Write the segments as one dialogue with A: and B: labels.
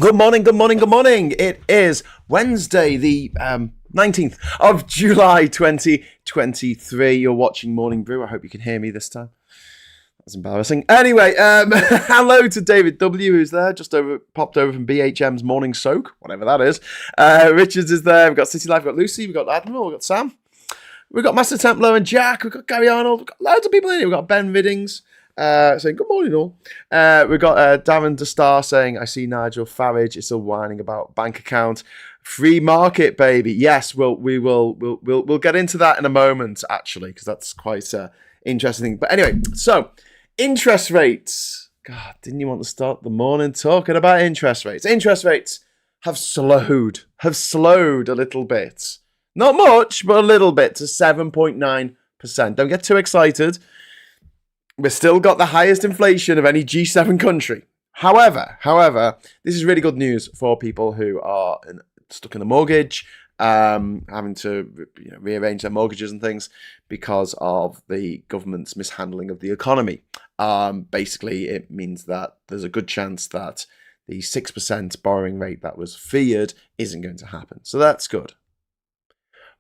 A: Good morning, good morning, good morning. It is Wednesday, the 19th of July, 2023. You're watching Morning Brew. I hope you can hear me this time. That's embarrassing. Anyway, hello to David W, who's there, popped over from BHM's Morning Soak, whatever that is. Richards is there. We've got City Life, we've got Lucy, we've got Admiral, we've got Sam. We've got Master Templar and Jack. We've got Gary Arnold. We've got loads of people in here. We've got Ben Riddings saying, good morning, all. We've got Darren DeStar saying, I see Nigel Farage is still whining about bank account. Free market, baby. Yes, we'll get into that in a moment, actually, because that's quite interesting. But anyway, so interest rates. God, didn't you want to start the morning talking about interest rates? Interest rates have slowed a little bit. Not much, but a little bit, to 7.9%. Don't get too excited. We've still got the highest inflation of any G7 country. However, this is really good news for people who are stuck in a mortgage, having to rearrange their mortgages and things because of the government's mishandling of the economy. Basically, it means that there's a good chance that the 6% borrowing rate that was feared isn't going to happen. So that's good.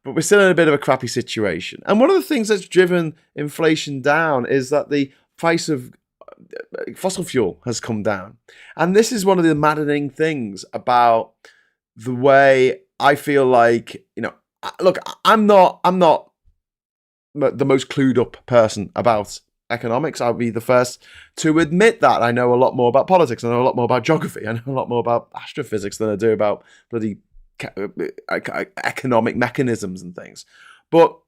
A: But we're still in a bit of a crappy situation. And one of the things that's driven inflation down is that the price of fossil fuel has come down. And this is one of the maddening things about the way I feel like, look, I'm not the most clued up person about economics. I'll be the first to admit that. I know a lot more about politics. I know a lot more about geography. I know a lot more about astrophysics than I do about bloody economic mechanisms and things. But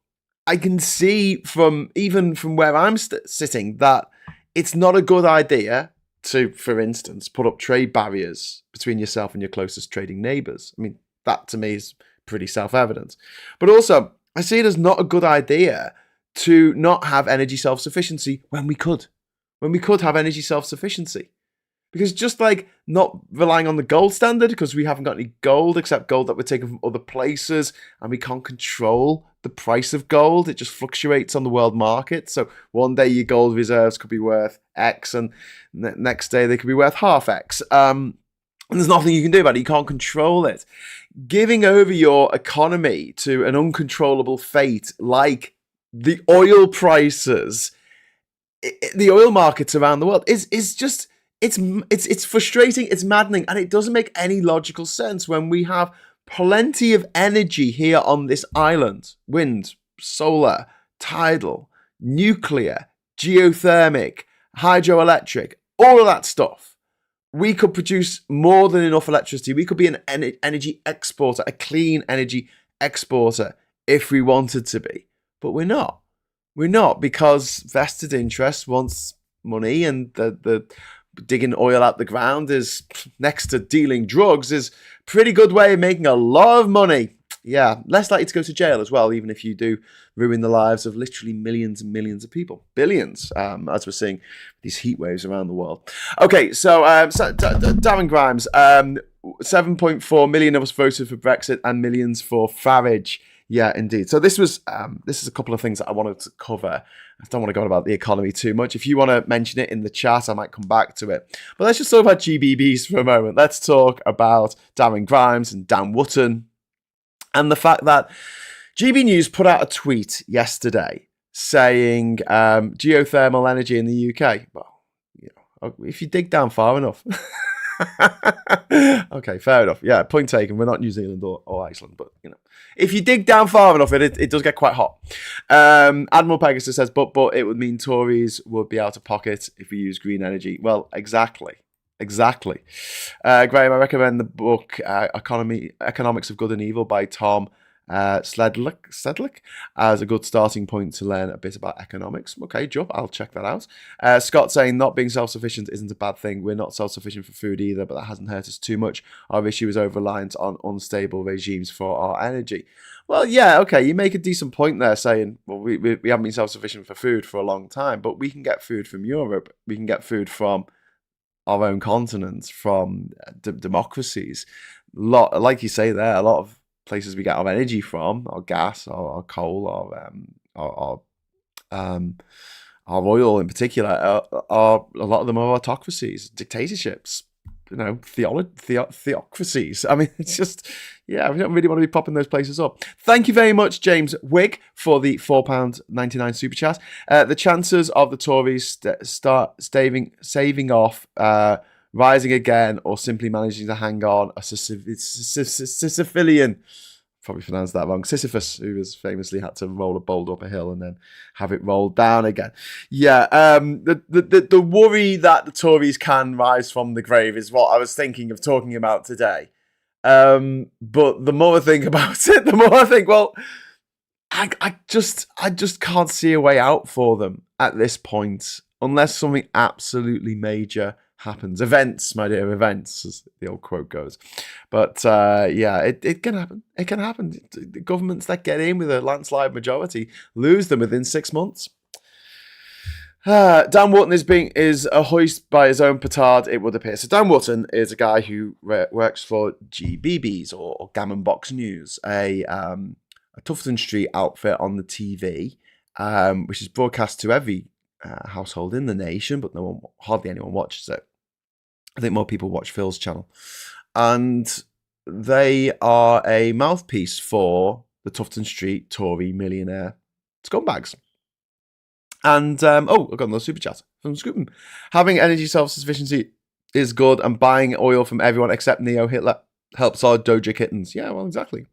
A: I can see from where I'm sitting that it's not a good idea to, for instance, put up trade barriers between yourself and your closest trading neighbours. I mean, that to me is pretty self-evident. But also, I see it as not a good idea to not have energy self-sufficiency when we could have energy self-sufficiency. Because just like not relying on the gold standard, because we haven't got any gold except gold that we're taking from other places, and we can't control the price of gold. It just fluctuates on the world market. So one day your gold reserves could be worth X, and next day they could be worth half X. And there's nothing you can do about it. You can't control it. Giving over your economy to an uncontrollable fate like the oil prices, the oil markets around the world is just... It's frustrating, it's maddening, and it doesn't make any logical sense when we have plenty of energy here on this island. Wind, solar, tidal, nuclear, geothermic, hydroelectric, all of that stuff. We could produce more than enough electricity. We could be an energy exporter, a clean energy exporter, if we wanted to be. But we're not. We're not, because vested interest wants money, and the digging oil out the ground is, next to dealing drugs, is a pretty good way of making a lot of money. Yeah, less likely to go to jail as well, even if you do ruin the lives of literally millions and millions of people. Billions, as we're seeing these heat waves around the world. Okay, so Darren Grimes, 7.4 million of us voted for Brexit and millions for Farage. Yeah, indeed. So this is a couple of things that I wanted to cover. I don't want to go on about the economy too much. If you want to mention it in the chat, I might come back to it. But let's just talk about GBBs for a moment. Let's talk about Darren Grimes and Dan Wootton and the fact that GB News put out a tweet yesterday saying geothermal energy in the UK. Well, if you dig down far enough. Okay, fair enough. Yeah, point taken. We're not New Zealand or Iceland, but if you dig down far enough, it does get quite hot. Admiral Pegasus says, but it would mean Tories would be out of pocket if we use green energy. Well, exactly. Graham, I recommend the book Economics of Good and Evil by Tom Sledlick as a good starting point to learn a bit about economics. Okay, Job, I'll check that out. Scott saying not being self-sufficient isn't a bad thing. We're not self-sufficient for food either, but that hasn't hurt us too much. Our issue is over-reliance on unstable regimes for our energy. Well, yeah, okay, you make a decent point there saying, well, we haven't been self-sufficient for food for a long time, but we can get food from Europe. We can get food from our own continent, from democracies. Like you say there, a lot of places we get our energy from, our gas, our coal, our oil in particular, are a lot of them are autocracies, dictatorships. theocracies. I mean, it's just, yeah, we don't really want to be popping those places up. Thank you very much, James Wigg, for the £4.99 super chat. The chances of the Tories start saving off, rising again, or simply managing to hang on are Sisyphean. Probably pronounced that wrong. Sisyphus, who has famously had to roll a boulder up a hill and then have it rolled down again. Yeah, the worry that the Tories can rise from the grave is what I was thinking of talking about today. But the more I think about it, the more I think, well, I just can't see a way out for them at this point, unless something absolutely major happens. Events, my dear, events, as the old quote goes. But yeah, it can happen. It can happen. The governments that get in with a landslide majority lose them within 6 months. Dan Wotton is a hoist by his own petard, it would appear. So Dan Wotton is a guy who works for GBBs or Gammon Box News, a Tufton Street outfit on the TV, which is broadcast to every household in the nation, but hardly anyone watches it. I think more people watch Phil's channel. And they are a mouthpiece for the Tufton Street Tory millionaire scumbags. And, I've got another super chat from Scoopin. Having energy self-sufficiency is good, and buying oil from everyone except Neo-Hitler helps our Doja kittens. Yeah, well, exactly.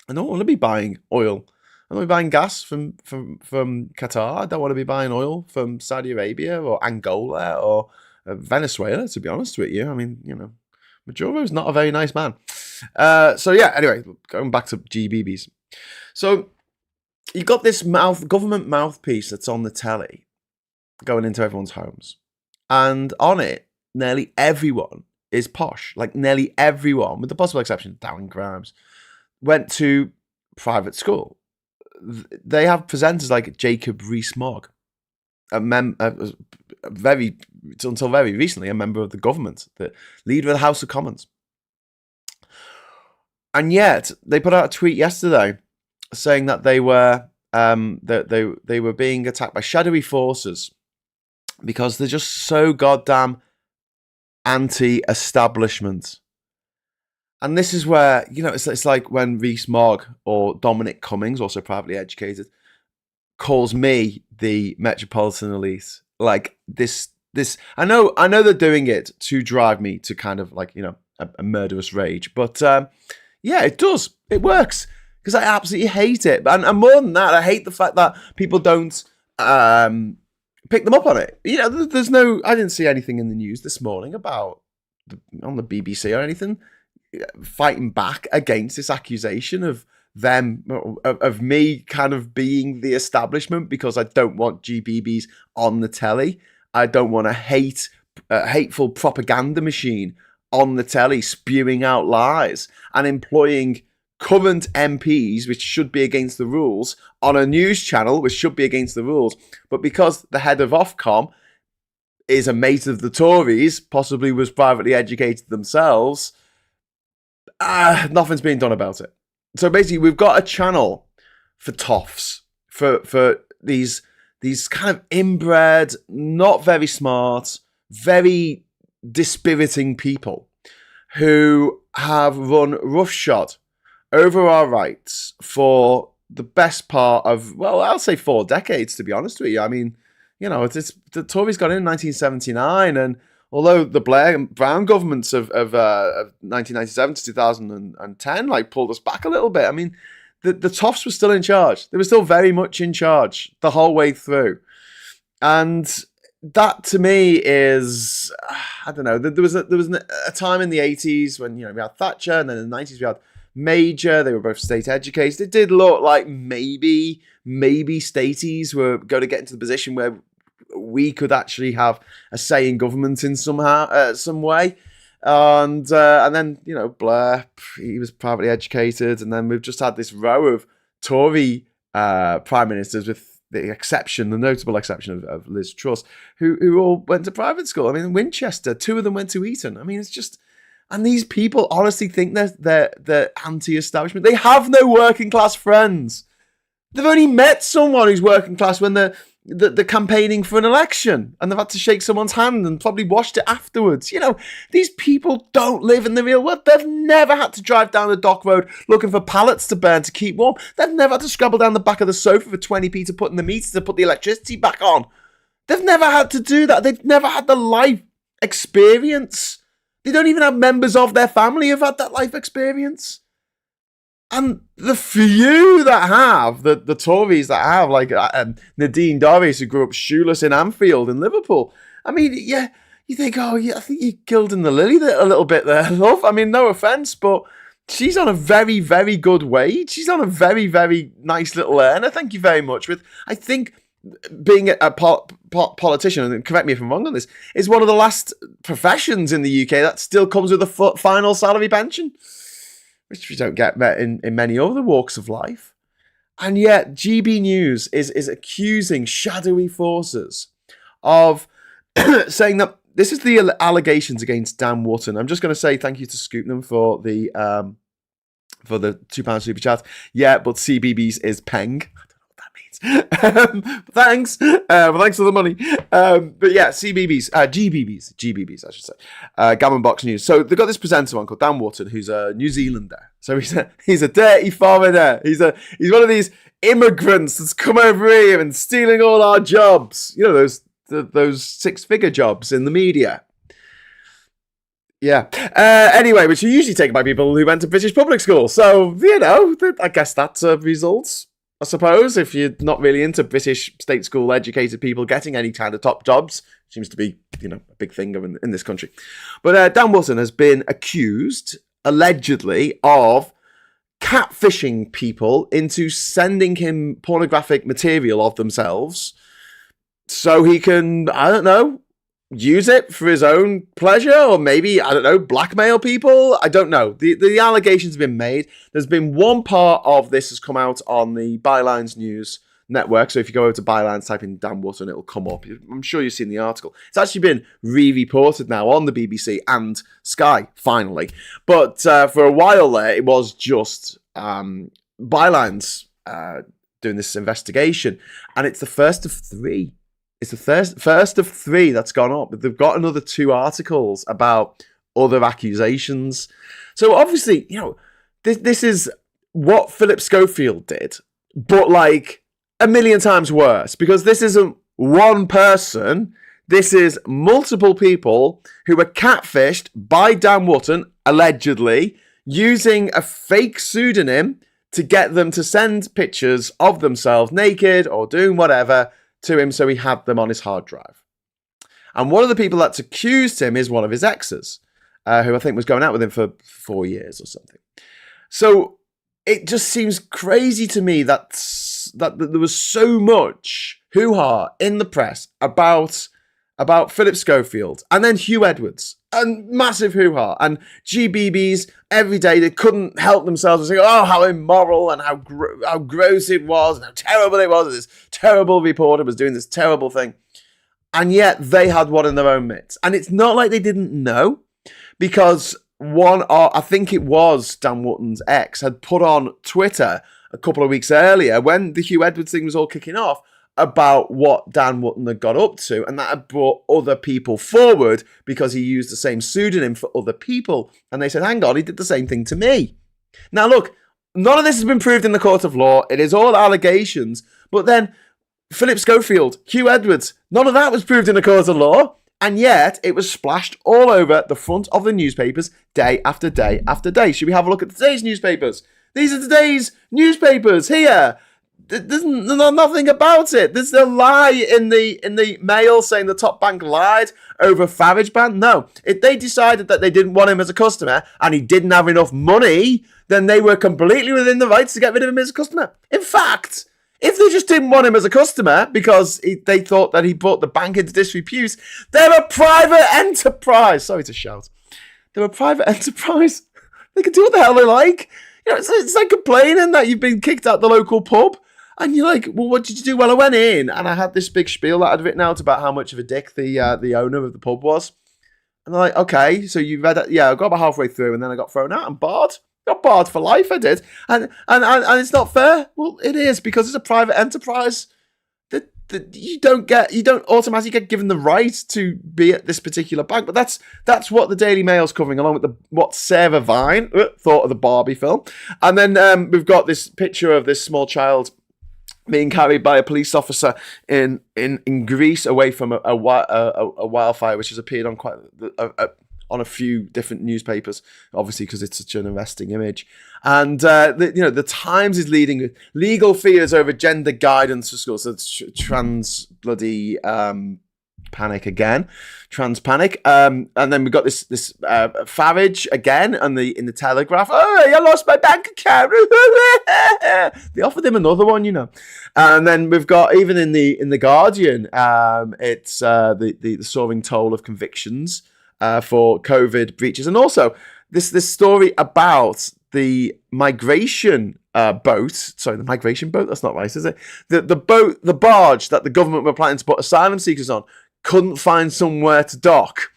A: I don't want to be buying oil. I don't want to be buying gas from Qatar. I don't want to be buying oil from Saudi Arabia or Angola or Venezuela, to be honest with you. I mean, Maduro's not a very nice man. So yeah, anyway, going back to GBBs. So you've got this government mouthpiece that's on the telly going into everyone's homes. And on it, nearly everyone is posh. Like nearly everyone, with the possible exception of Darren Grimes, went to private school. They have presenters like Jacob Rees-Mogg, until very recently a member of the government, the leader of the House of Commons. And yet they put out a tweet yesterday saying that they were they were being attacked by shadowy forces because they're just so goddamn anti-establishment. And this is where, it's like when Rees-Mogg or Dominic Cummings, also privately educated, calls me the metropolitan elite. Like this, I know they're doing it to drive me to kind of like, a murderous rage. But yeah, it does. It works. Because I absolutely hate it. And more than that, I hate the fact that people don't pick them up on it. I didn't see anything in the news this morning about, on the BBC or anything, fighting back against this accusation of me kind of being the establishment because I don't want GBBs on the telly. I don't want a hateful propaganda machine on the telly spewing out lies and employing current MPs, which should be against the rules, on a news channel, which should be against the rules. But because the head of Ofcom is a mate of the Tories, possibly was privately educated themselves, nothing's being done about it. So basically, we've got a channel for toffs, for these kind of inbred, not very smart, very dispiriting people who have run roughshod over our rights for the best part of, well, I'll say 4 decades, to be honest with you. I mean, the Tories got in 1979, and although the Blair and Brown governments of 1997 to 2010 pulled us back a little bit, I mean, the Toffs were still in charge. They were still very much in charge the whole way through. And that to me is, I don't know, there was a time in the 80s when, we had Thatcher, and then in the 90s we had Major. They were both state educated. It did look like maybe staties were going to get into the position where we could actually have a say in government in some way. And then, Blair, he was privately educated. And then we've just had this row of Tory prime ministers, with the notable exception of Liz Truss, who all went to private school. I mean, in Winchester, 2 of them went to Eton. I mean, it's just... And these people honestly think they're anti-establishment. They have no working class friends. They've only met someone who's working class when they're the campaigning for an election, and they've had to shake someone's hand and probably washed it afterwards. You know, these people don't live in the real world. They've never had to drive down the dock road looking for pallets to burn to keep warm. They've never had to scrabble down the back of the sofa for 20p to put in the meter to put the electricity back on. They've never had to do that. They've never had the life experience. They don't even have members of their family who've had that life experience. And the few that have, the Tories that have, like Nadine Dorries, who grew up shoeless in Anfield in Liverpool. I mean, yeah, you think, oh, yeah, I think you're gilding the lily a little bit there, love. I mean, no offence, but she's on a very, very good wage. She's on a very, very nice little earner. Thank you very much. I think being a politician, and correct me if I'm wrong on this, is one of the last professions in the UK that still comes with a final salary pension, which we don't get in many other walks of life. And yet GB News is accusing shadowy forces of saying that this is the allegations against Dan Wootton. I'm just going to say thank you to Scoopnam for the £2 super chat. Yeah, but CBBS is peng. Thanks. Thanks for the money. But yeah, GBBs, I should say. Gammon Box News. So they've got this presenter on called Dan Wootton, who's a New Zealander. So he's a dirty foreigner. He's one of these immigrants that's come over here and stealing all our jobs. You know, those six-figure jobs in the media. Yeah. Anyway, which are usually taken by people who went to British public school. So, you know, I guess that's a result. I suppose, if you're not really into British state school educated people getting any kind of top jobs, seems to be, you know, a big thing in this country. But Dan Wootton has been accused, allegedly, of catfishing people into sending him pornographic material of themselves so he can, I don't know, use it for his own pleasure, or maybe, I don't know, blackmail people. I don't know. The allegations have been made. There's been one part of this has come out on the Bylines News network. So if you go over to Bylines, type in Dan Wootton, it'll come up. I'm sure you've seen the article. It's actually been re-reported now on the BBC and Sky, finally. But for a while there, it was just Bylines doing this investigation. And it's the first of three. It's the first of three that's gone up. They've got another 2 articles about other accusations. So obviously, you know, this is what Philip Schofield did, but like a million times worse, because this isn't one person. This is multiple people who were catfished by Dan Wootton, allegedly, using a fake pseudonym to get them to send pictures of themselves naked or doing whatever to him, so he had them on his hard drive. And one of the people that's accused him is one of his exes, who I think was going out with him for 4 years or something. So it just seems crazy to me that there was so much hoo-ha in the press about Philip Schofield and then Hugh Edwards, and massive hoo-ha, and GBBs every day. They couldn't help themselves and say, oh, how immoral and how gross it was and how terrible it was. This terrible reporter was doing this terrible thing. And yet they had one in their own midst. And it's not like they didn't know, because I think it was Dan Wootton's ex, had put on Twitter a couple of weeks earlier when the Hugh Edwards thing was all kicking off, about what Dan Wootton had got up to, and that had brought other people forward because he used the same pseudonym for other people. And they said, hang on, he did the same thing to me. Now, look, none of this has been proved in the court of law. It is all allegations. But then Philip Schofield, Hugh Edwards, none of that was proved in the court of law. And yet it was splashed all over the front of the newspapers day after day after day. Should we have a look at today's newspapers? These are today's newspapers here. There's nothing about it. There's a lie in the Mail saying the top bank lied over Farage ban. No, if they decided that they didn't want him as a customer and he didn't have enough money, then they were completely within the rights to get rid of him as a customer. In fact, if they just didn't want him as a customer because they thought that he brought the bank into disrepute, they're a private enterprise. Sorry to shout. They're a private enterprise. They can do what the hell they like. You know, it's like complaining that you've been kicked out the local pub. And you're like, well, what did you do? Well, I went in and I had this big spiel that I'd written out about how much of a dick the owner of the pub was. And they're like, okay, so you read it? Yeah, I got about halfway through and then I got thrown out and barred. Got barred for life, I did. And it's not fair. Well, it is, because it's a private enterprise. you don't automatically get given the right to be at this particular bank. But that's what the Daily Mail's covering, along with what Sarah Vine thought of the Barbie film. And then we've got this picture of this small child being carried by a police officer in Greece away from a wildfire, which has appeared on on a few different newspapers, obviously because it's such an arresting image. And the Times is leading with legal fears over gender guidance for schools. So it's trans bloody panic again, trans panic. And then we've got this Farage again, and in the Telegraph. Oh, I lost my bank account. They offered him another one, And then we've got, even in the Guardian, it's the soaring toll of convictions for COVID breaches, and also this story about the migration boat. Sorry, the migration boat. That's not right, is it? The barge that the government were planning to put asylum seekers on couldn't find somewhere to dock,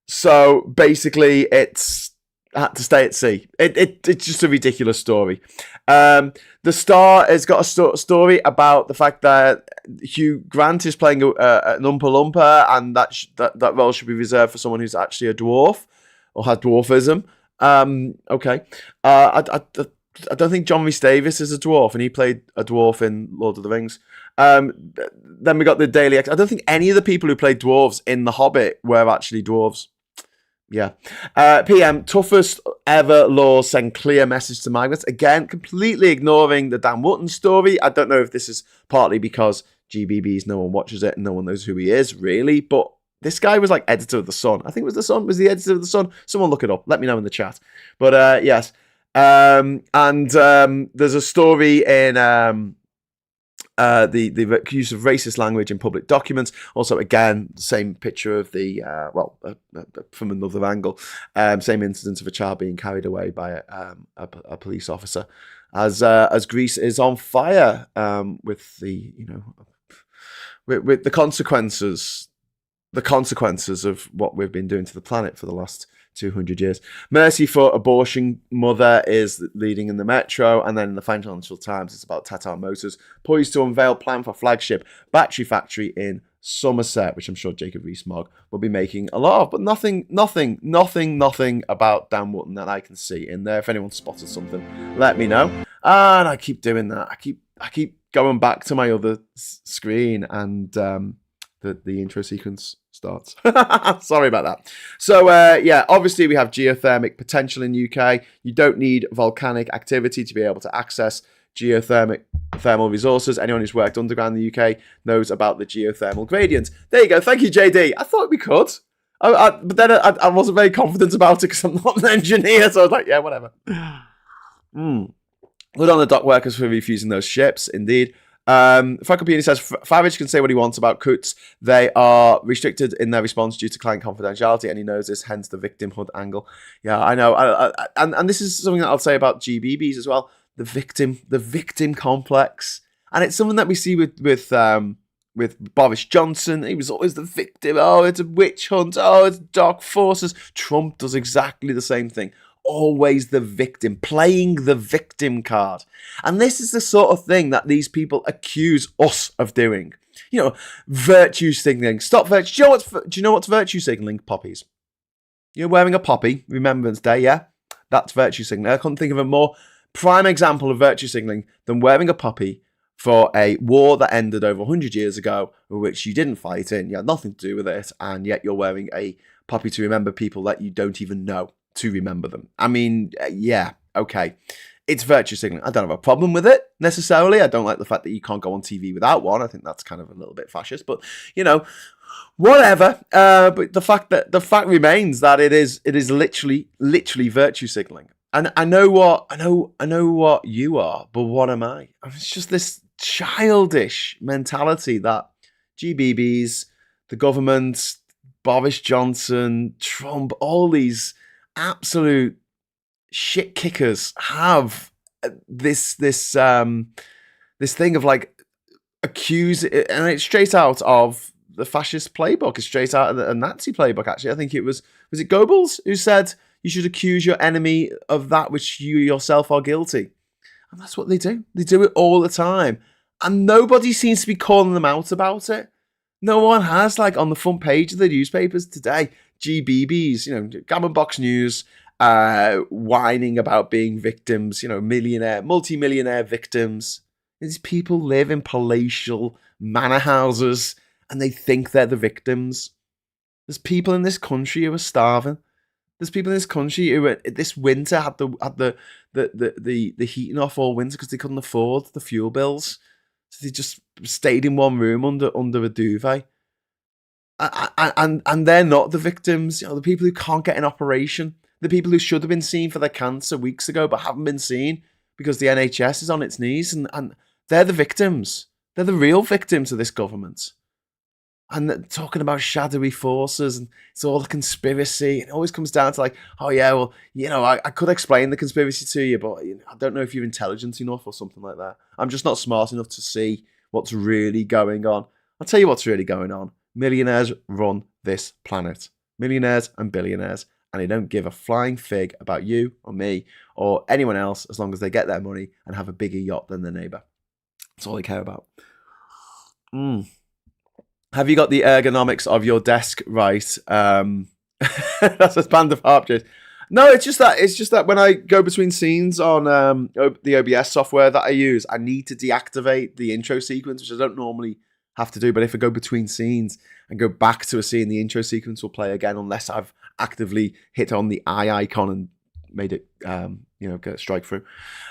A: so basically it's had to stay at sea. It's just a ridiculous story. The Star has got a story about the fact that Hugh Grant is playing an Oompa Loompa, and that role should be reserved for someone who's actually a dwarf or has dwarfism. Okay. I don't think John Rhys Davies is a dwarf, and he played a dwarf in Lord of the Rings. Then we got the Daily X. I don't think any of the people who played dwarves in The Hobbit were actually dwarves. Yeah. PM, toughest ever laws send clear message to migrants. Again, completely ignoring the Dan Wootton story. I don't know if this is partly because GBBs, no one watches it and no one knows who he is, really. But this guy was like editor of The Sun. I think it was The Sun. Was the editor of The Sun? Someone look it up. Let me know in the chat. But yes. And there's a story in the use of racist language in public documents. Also, again, same picture of the from another angle, same incident of a child being carried away by a police officer, as Greece is on fire with the with the consequences of what we've been doing to the planet for the last 200 years. Mercy for abortion mother is leading in the Metro, and then in the Financial Times it's about Tata Motors poised to unveil plan for flagship battery factory in Somerset, which I'm sure Jacob Rees-Mogg will be making a lot of, but nothing about Dan Wootton that I can see in there. If anyone spotted something, let me know. And I keep doing that. I keep going back to my other screen, and the intro sequence starts. Sorry about that. So obviously we have geothermic potential in UK. You don't need volcanic activity to be able to access thermal resources. Anyone who's worked underground in the UK knows about the geothermal gradient. There you go. Thank you, JD. I thought we could. But then I wasn't very confident about it because I'm not an engineer. So I was like, yeah, whatever. Good on the dock workers for refusing those ships, indeed. Franco Pini says Farage can say what he wants about cuts. They are restricted in their response due to client confidentiality, and he knows this, hence the victimhood angle. Yeah, I know. And this is something that I'll say about GBBs as well. The victim complex, and it's something that we see with Boris Johnson. He was always the victim. Oh, it's a witch hunt. Oh, it's dark forces. Trump does exactly the same thing. Always the victim, playing the victim card. And this is the sort of thing that these people accuse us of doing. Virtue signaling. Stop virtue. Do you know what's virtue signaling, poppies? You're wearing a poppy, Remembrance Day, yeah? That's virtue signaling. I couldn't think of a more prime example of virtue signaling than wearing a poppy for a war that ended over 100 years ago, which you didn't fight in. You had nothing to do with it, and yet you're wearing a poppy to remember people that you don't even know, to remember them. I mean, yeah, okay. It's virtue signaling. I don't have a problem with it, necessarily. I don't like the fact that you can't go on TV without one. I think that's kind of a little bit fascist, but, whatever. But the fact remains that it is literally virtue signaling. And I know what you are, but what am I? It's just this childish mentality that GBBs, the government, Boris Johnson, Trump, all these absolute shit kickers have this thing of like accuse, and it's straight out of the fascist playbook. It's straight out of the Nazi playbook. Actually, I think it was it Goebbels who said you should accuse your enemy of that which you yourself are guilty, and that's what they do. They do it all the time. And nobody seems to be calling them out about it. No one has, like, on the front page of the newspapers today, GBBs, Gammon Box News, whining about being victims, multi-millionaire victims. These people live in palatial manor houses and they think they're the victims. There's people in this country who are starving. There's people in this country who this winter had the heating off all winter because they couldn't afford the fuel bills. So they just stayed in one room under a duvet. And they're not the victims. The people who can't get an operation, the people who should have been seen for their cancer weeks ago but haven't been seen because the NHS is on its knees, and they're the victims. They're the real victims of this government. And talking about shadowy forces, and it's all a conspiracy. It always comes down to like, oh yeah, well, I could explain the conspiracy to you, but I don't know if you're intelligent enough or something like that. I'm just not smart enough to see what's really going on. I'll tell you what's really going on. Millionaires run this planet. Millionaires and billionaires. And they don't give a flying fig about you or me or anyone else as long as they get their money and have a bigger yacht than their neighbour. That's all they care about. Have you got the ergonomics of your desk right? That's a band of harp jokes. No, it's just that when I go between scenes on the OBS software that I use, I need to deactivate the intro sequence, which I don't normally have to do. But if I go between scenes and go back to a scene, the intro sequence will play again unless I've actively hit on the eye icon and made it, get a strike through.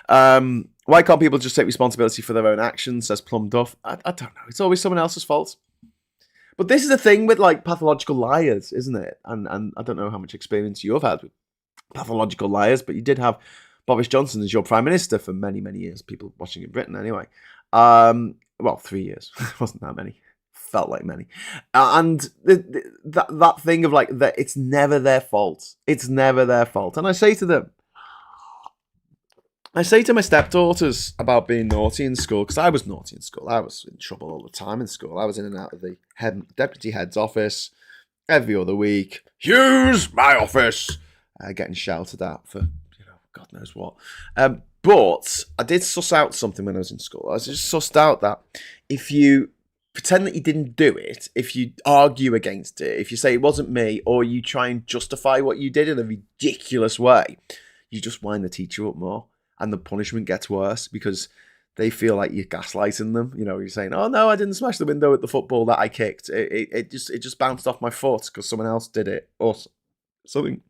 A: Why can't people just take responsibility for their own actions, says Plum Duff? I don't know. It's always someone else's fault. But this is the thing with like pathological liars, isn't it? And I don't know how much experience you've had with pathological liars, but you did have Boris Johnson as your prime minister for many, many years. People watching in Britain anyway. 3 years. It wasn't that many. Felt like many. And that thing of like that, it's never their fault. It's never their fault. And I say to my stepdaughters about being naughty in school, because I was naughty in school. I was in trouble all the time in school. I was in and out of the deputy head's office every other week. Hughes, my office. Getting shouted at for, God knows what. But I did suss out something when I was in school. I just sussed out that if you pretend that you didn't do it, if you argue against it, if you say it wasn't me, or you try and justify what you did in a ridiculous way, you just wind the teacher up more. And the punishment gets worse because they feel like you're gaslighting them. You're saying, "Oh no, I didn't smash the window at the football that I kicked. It just bounced off my foot because someone else did it or something."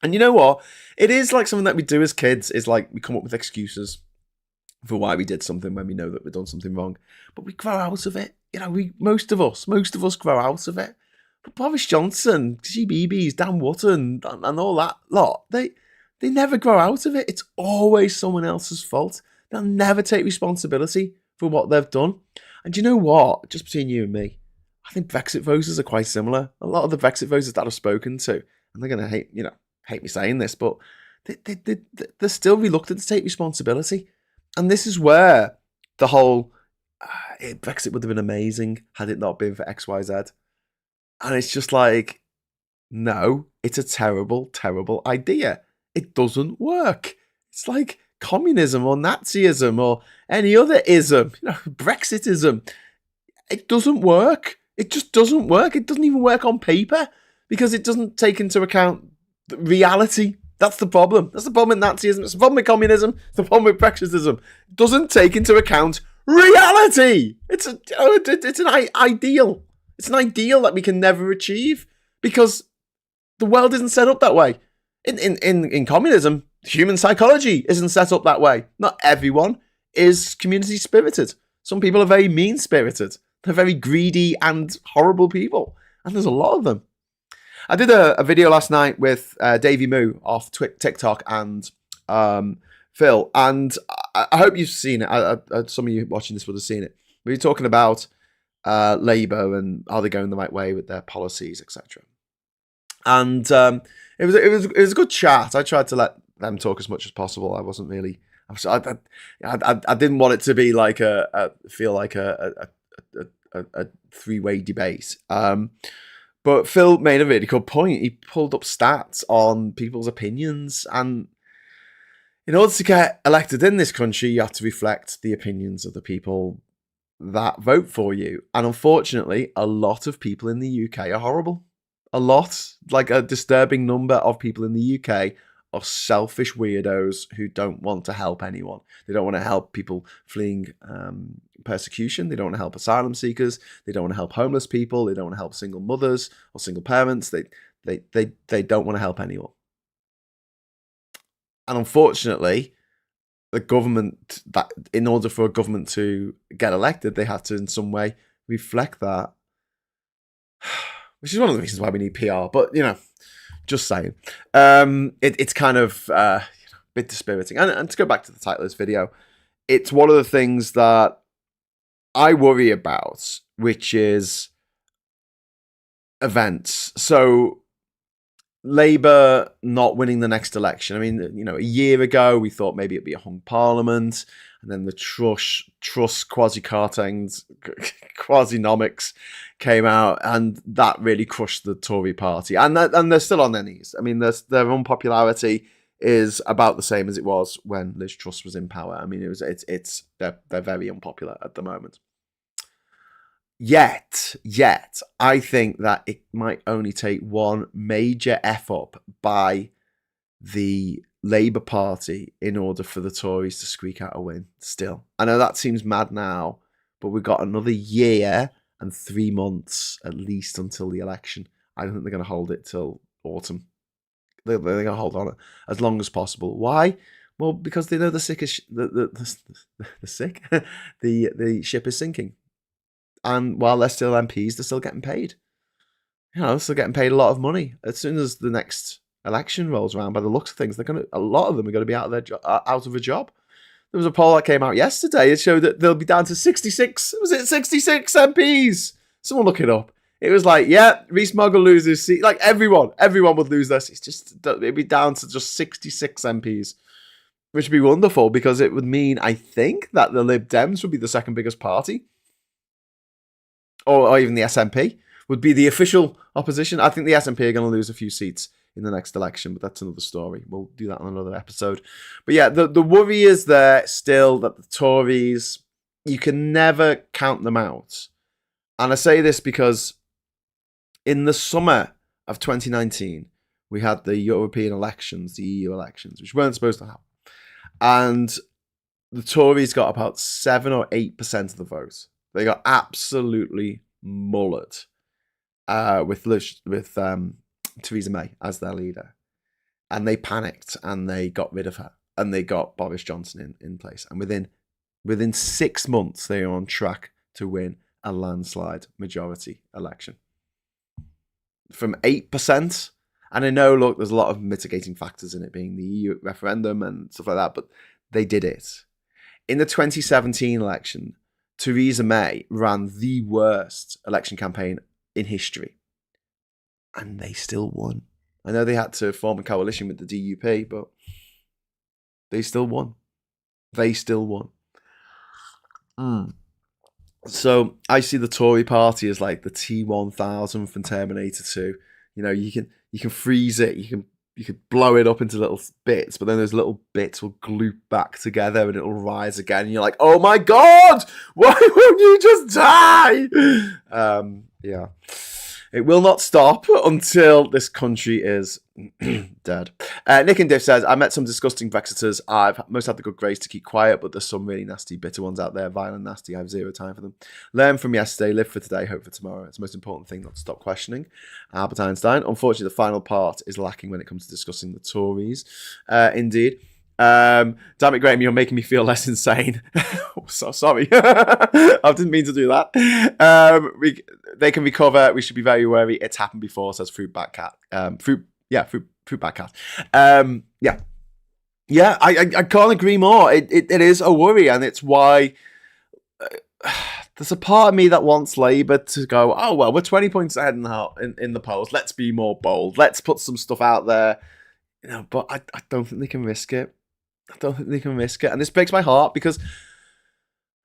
A: And you know what? It is like something that we do as kids. Is like we come up with excuses for why we did something when we know that we've done something wrong, but we grow out of it. Most of us grow out of it. But Boris Johnson, GBBs, Dan Wootton, and all that lot, they never grow out of it. It's always someone else's fault. They'll never take responsibility for what they've done. And do you know what? Just between you and me, I think Brexit voters are quite similar. A lot of the Brexit voters that I've spoken to, and they're going to hate me saying this, but they're still reluctant to take responsibility. And this is where the whole Brexit would have been amazing had it not been for X, Y, Z. And it's just like, no, it's a terrible, terrible idea. It doesn't work. It's like communism or Nazism or any other ism, Brexitism. It doesn't work. It just doesn't work. It doesn't even work on paper because it doesn't take into account reality. That's the problem. That's the problem with Nazism. It's the problem with communism. It's the problem with Brexitism. It doesn't take into account reality. It's an ideal. It's an ideal that we can never achieve because the world isn't set up that way. In communism, human psychology isn't set up that way. Not everyone is community spirited. Some people are very mean spirited. They're very greedy and horrible people. And there's a lot of them. I did a video last night with Davey Moo off TikTok and Phil. And I hope you've seen it. Some of you watching this would have seen it. We were talking about Labour and are they going the right way with their policies, etc. And it was a good chat. I tried to let them talk as much as possible. I wasn't really. I didn't want it to be like a three-way debate. But Phil made a really good point. He pulled up stats on people's opinions, and in order to get elected in this country, you have to reflect the opinions of the people that vote for you. And unfortunately, a lot of people in the UK are horrible. A lot, like a disturbing number of people in the UK are selfish weirdos who don't want to help anyone. They don't want to help people fleeing persecution. They don't want to help asylum seekers. They don't want to help homeless people. They don't want to help single mothers or single parents. They don't want to help anyone. And unfortunately, the government, that in order for a government to get elected, they have to in some way reflect that. Which is one of the reasons why we need PR. But, just saying. It's kind of a bit dispiriting. And to go back to the title of this video, it's one of the things that I worry about, which is events. So Labour not winning the next election. I mean, a year ago, we thought maybe it'd be a hung parliament, and then the Truss quasi-nomics came out, and that really crushed the Tory party. And they're still on their knees. I mean, their unpopularity is about the same as it was when Liz Truss was in power. I mean, they're very unpopular at the moment. Yet, I think that it might only take one major F-up by the Labour Party in order for the Tories to squeak out a win still. I know that seems mad now, but we've got another year and 3 months at least until the election. I don't think they're going to hold it till autumn. They're going to hold on as long as possible. Why? Well, because they know the ship is sinking. And while they're still MPs, they're still getting paid. They're still getting paid a lot of money. As soon as the next election rolls around, by the looks of things, a lot of them are going to be out of a job. There was a poll that came out yesterday. It showed that they'll be down to 66. Was it 66 MPs? Someone look it up. It was like, yeah, Rees-Mogg will lose his seat. Like everyone would lose their seats. It'd be down to just 66 MPs, which would be wonderful because it would mean, I think, that the Lib Dems would be the second biggest party. Or even the SNP would be the official opposition. I think the SNP are going to lose a few seats in the next election, but that's another story. We'll do that on another episode. But yeah, the worry is there still that the Tories, you can never count them out. And I say this because in the summer of 2019, we had the European elections, the EU elections, which weren't supposed to happen. And the Tories got about 7 or 8% of the vote. They got absolutely mullered with Theresa May as their leader. And they panicked and they got rid of her. And they got Boris Johnson in place. And within 6 months, they are on track to win a landslide majority election. From 8%, and I know, look, there's a lot of mitigating factors in it being the EU referendum and stuff like that, but they did it. In the 2017 election, Theresa May ran the worst election campaign in history. And they still won. I know they had to form a coalition with the DUP, but they still won. So I see the Tory party as like the T-1000 from Terminator 2. You can freeze it, you could blow it up into little bits, but then those little bits will glue back together and it'll rise again. And you're like, oh my God, why won't you just die? Yeah. It will not stop until this country is dead. Nick and Diff says, I met some disgusting Brexiters. I've most had the good grace to keep quiet, but there's some really nasty, bitter ones out there. Violent, nasty. I have zero time for them. Learn from yesterday, live for today, hope for tomorrow. It's the most important thing, not to stop questioning. Albert Einstein. Unfortunately, the final part is lacking when it comes to discussing the Tories. Indeed. Damn it, Graham, you're making me feel less insane. So sorry. I didn't mean to do that. They can recover. We should be very wary. It's happened before, says Fruit Bat Cat. Fruit Bat Cat. Yeah, I can't agree more. It is a worry, and it's why there's a part of me that wants Labour to go, oh, well, we're 20 points ahead in the polls. Let's be more bold. Let's put some stuff out there. But I don't think they can risk it. And this breaks my heart because,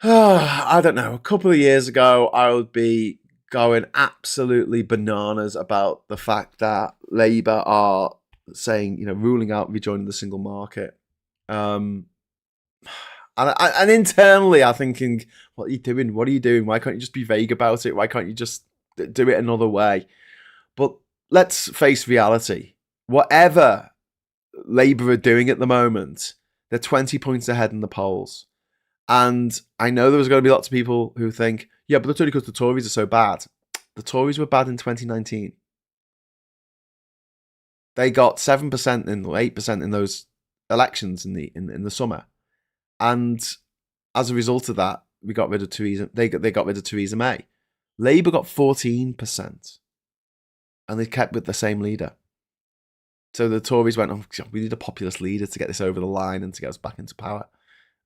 A: I don't know, a couple of years ago, I would be going absolutely bananas about the fact that Labour are saying, ruling out rejoining the single market. And And internally, I'm thinking, what are you doing? What are you doing? Why can't you just be vague about it? Why can't you just do it another way? But let's face reality. Whatever Labour are doing at the moment, they're 20 points ahead in the polls. And I know there's going to be lots of people who think, yeah, but that's only because the Tories are so bad. The Tories were bad in 2019. They got 7% or 8% in those elections in the summer. And as a result of that, we got rid of Theresa. They got rid of Theresa May. Labour got 14%. And they kept with the same leader. So the Tories went, oh, we need a populist leader to get this over the line and to get us back into power.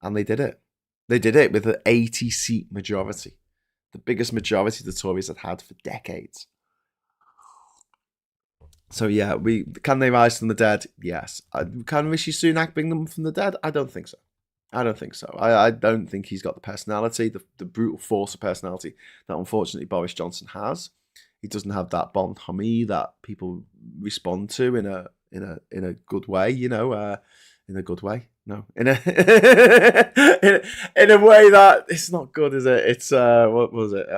A: And they did it. They did it with an 80-seat majority. The biggest majority the Tories had for decades. So yeah, can they rise from the dead? Yes. Can Rishi Sunak bring them from the dead? I don't think so. I don't think so. I don't think he's got the personality, the brutal force of personality that unfortunately Boris Johnson has. He doesn't have that bonhomie that people respond to in a good way, in a good way. No, in a in a way that it's not good, is it? It's what was it?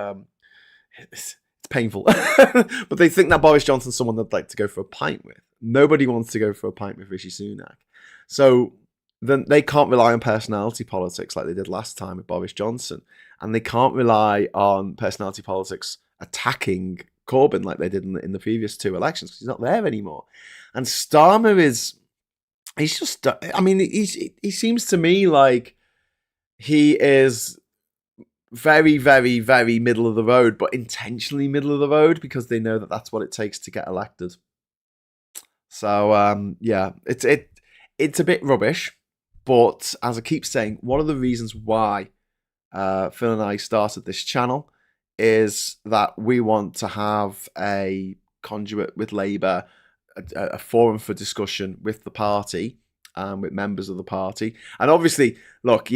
A: It's painful. But they think that Boris Johnson's someone they'd like to go for a pint with. Nobody wants to go for a pint with Rishi Sunak. So then they can't rely on personality politics like they did last time with Boris Johnson. And they can't rely on personality politics attacking Corbyn like they did in the previous two elections because he's not there anymore. And Starmer he's just, I mean, he seems to me like he is very, very, very middle of the road, but intentionally middle of the road because they know that that's what it takes to get elected. So, yeah, it's a bit rubbish. But as I keep saying, one of the reasons why Phil and I started this channel is that we want to have a conduit with Labour, a forum for discussion with the party, with members of the party. And obviously, look,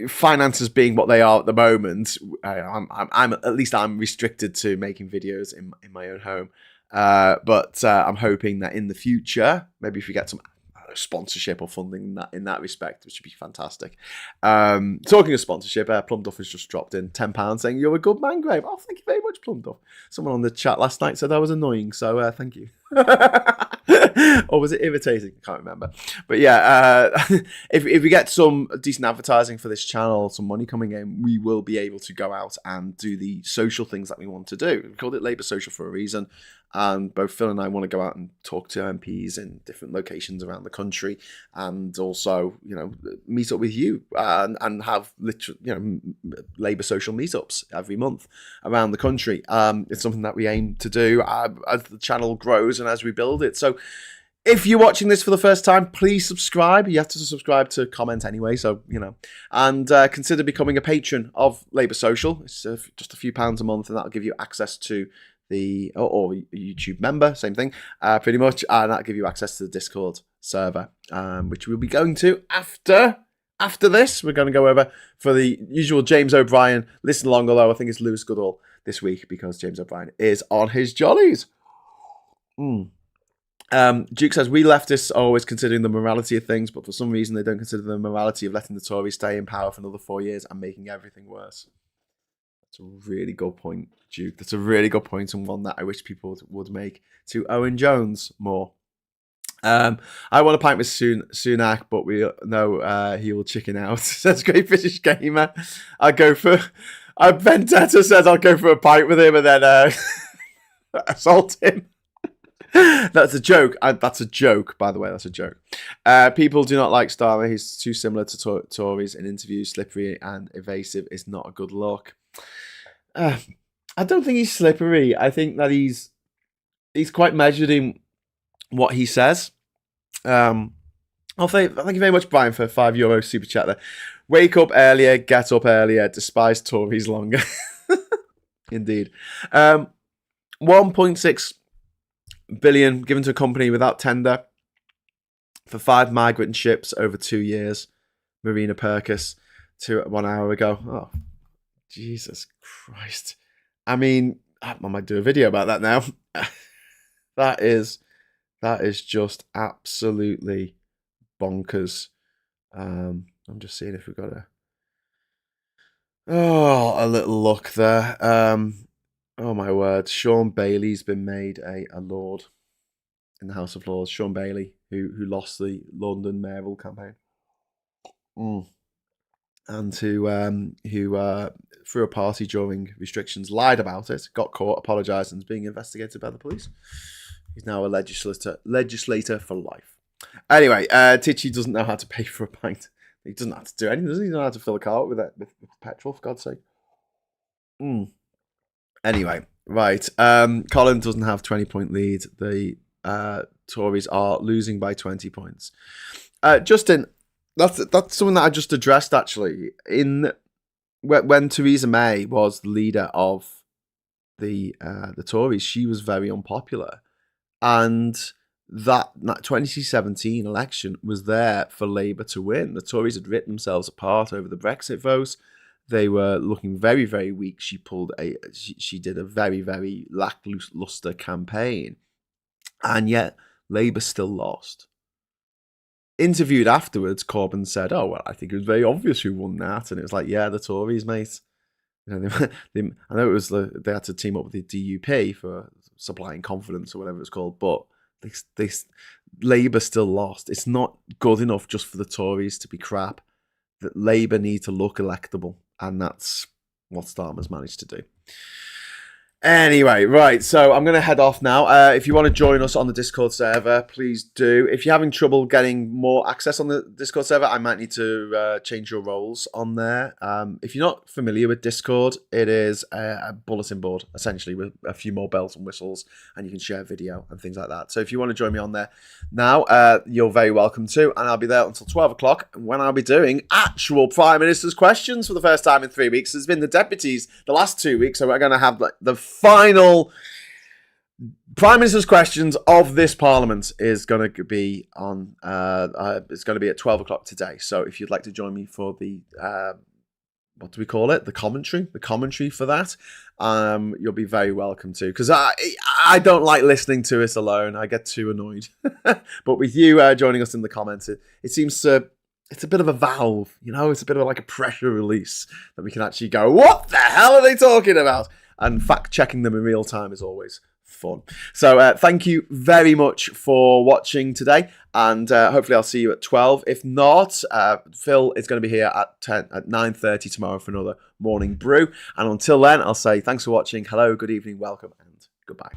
A: finances being what they are at the moment, I'm at least I'm restricted to making videos in my own home. But I'm hoping that in the future, maybe if we get some sponsorship or funding in that respect, which would be fantastic. Talking of sponsorship, Plum Duff has just dropped in £10 saying you're a good man, Graham. Oh, thank you very much, Plum Duff. Someone on the chat last night said I was annoying, so thank you. Or was it irritating? I can't remember. But yeah, if we get some decent advertising for this channel, some money coming in, we will be able to go out and do the social things that we want to do. We called it Labour Social for a reason. And both Phil and I want to go out and talk to MPs in different locations around the country, and also, meet up with you and have Labour social meetups every month around the country. It's something that we aim to do as the channel grows and as we build it. So if you're watching this for the first time, please subscribe. You have to subscribe to comment anyway, so, and consider becoming a patron of Labour Social. It's just a few pounds a month, and that'll give you access to or YouTube member, same thing, pretty much, and that'll give you access to the Discord server, which we'll be going to after this. We're going to go over for the usual James O'Brien listen along, although I think it's Lewis Goodall this week because James O'Brien is on his jollies. Duke says, we leftists are always considering the morality of things, but for some reason they don't consider the morality of letting the Tories stay in power for another 4 years and making everything worse. That's a really good point, Duke. That's a really good point, and one that I wish people would make to Owen Jones more. I want to pint with Sunak, but we know he will chicken out. Says Great British Gamer. Vendetta says I'll go for a pint with him and then assault him. That's a joke. That's a joke, by the way. That's a joke. People do not like Starmer. He's too similar to Tories in interviews. Slippery and evasive is not a good look. I don't think he's slippery. I think that he's quite measured in what he says. Thank you very much, Brian, for €5 super chat there. Wake up earlier, get up earlier, despise Tories longer. Indeed. 1.6 billion given to a company without tender for 5 migrant ships over 2 years. Marina Perkis 1 hour ago. Oh, Jesus Christ. I mean, I might do a video about that now. That is just absolutely bonkers. Hold I'm just seeing if we've got a little look there. Oh my word, Sean Bailey's been made a lord in the House of Lords. Sean Bailey, who lost the London mayoral campaign, and who threw a party during restrictions, lied about it, got caught, apologised, and is being investigated by the police. He's now a legislator for life. Anyway, Tichy doesn't know how to pay for a pint. He doesn't have to do anything, does he? He doesn't know how to fill a car with petrol, for God's sake. Anyway, right. Colin doesn't have 20-point lead. The Tories are losing by 20 points. Justin, that's something that I just addressed, actually. When Theresa May was the leader of the Tories, she was very unpopular. And that 2017 election was there for Labour to win. The Tories had ripped themselves apart over the Brexit vote. They were looking very, very weak. She did a very, very lackluster campaign. And yet, Labour still lost. Interviewed afterwards, Corbin said, "Oh, well, I think it was very obvious who won that." And it was like, yeah, the Tories, mate. I know it was they had to team up with the DUP for supplying confidence or whatever it's called, but Labour still lost. It's not good enough just for the Tories to be crap. That Labour need to look electable, and that's what Starmer's managed to do. Anyway, right, so I'm going to head off now. If you want to join us on the Discord server, please do. If you're having trouble getting more access on the Discord server, I might need to change your roles on there. If you're not familiar with Discord, it is a bulletin board, essentially, with a few more bells and whistles, and you can share video and things like that. So if you want to join me on there now, you're very welcome to, and I'll be there until 12 o'clock, when I'll be doing actual Prime Minister's questions for the first time in 3 weeks. There's been the deputies the last 2 weeks, so we're going to have the final Prime Minister's questions of this Parliament is going to be on. It's going to be at 12 o'clock today. So if you'd like to join me for the what do we call it? The commentary for that. You'll be very welcome to, because I don't like listening to it alone. I get too annoyed. But with you joining us in the comments, it seems it's a bit of a valve, you know. It's a bit of like a pressure release that we can actually go, what the hell are they talking about? And fact-checking them in real time is always fun. So thank you very much for watching today, and hopefully I'll see you at 12. If not, Phil is going to be here at 9:30 tomorrow for another morning brew. And until then, I'll say thanks for watching. Hello, good evening, welcome, and goodbye.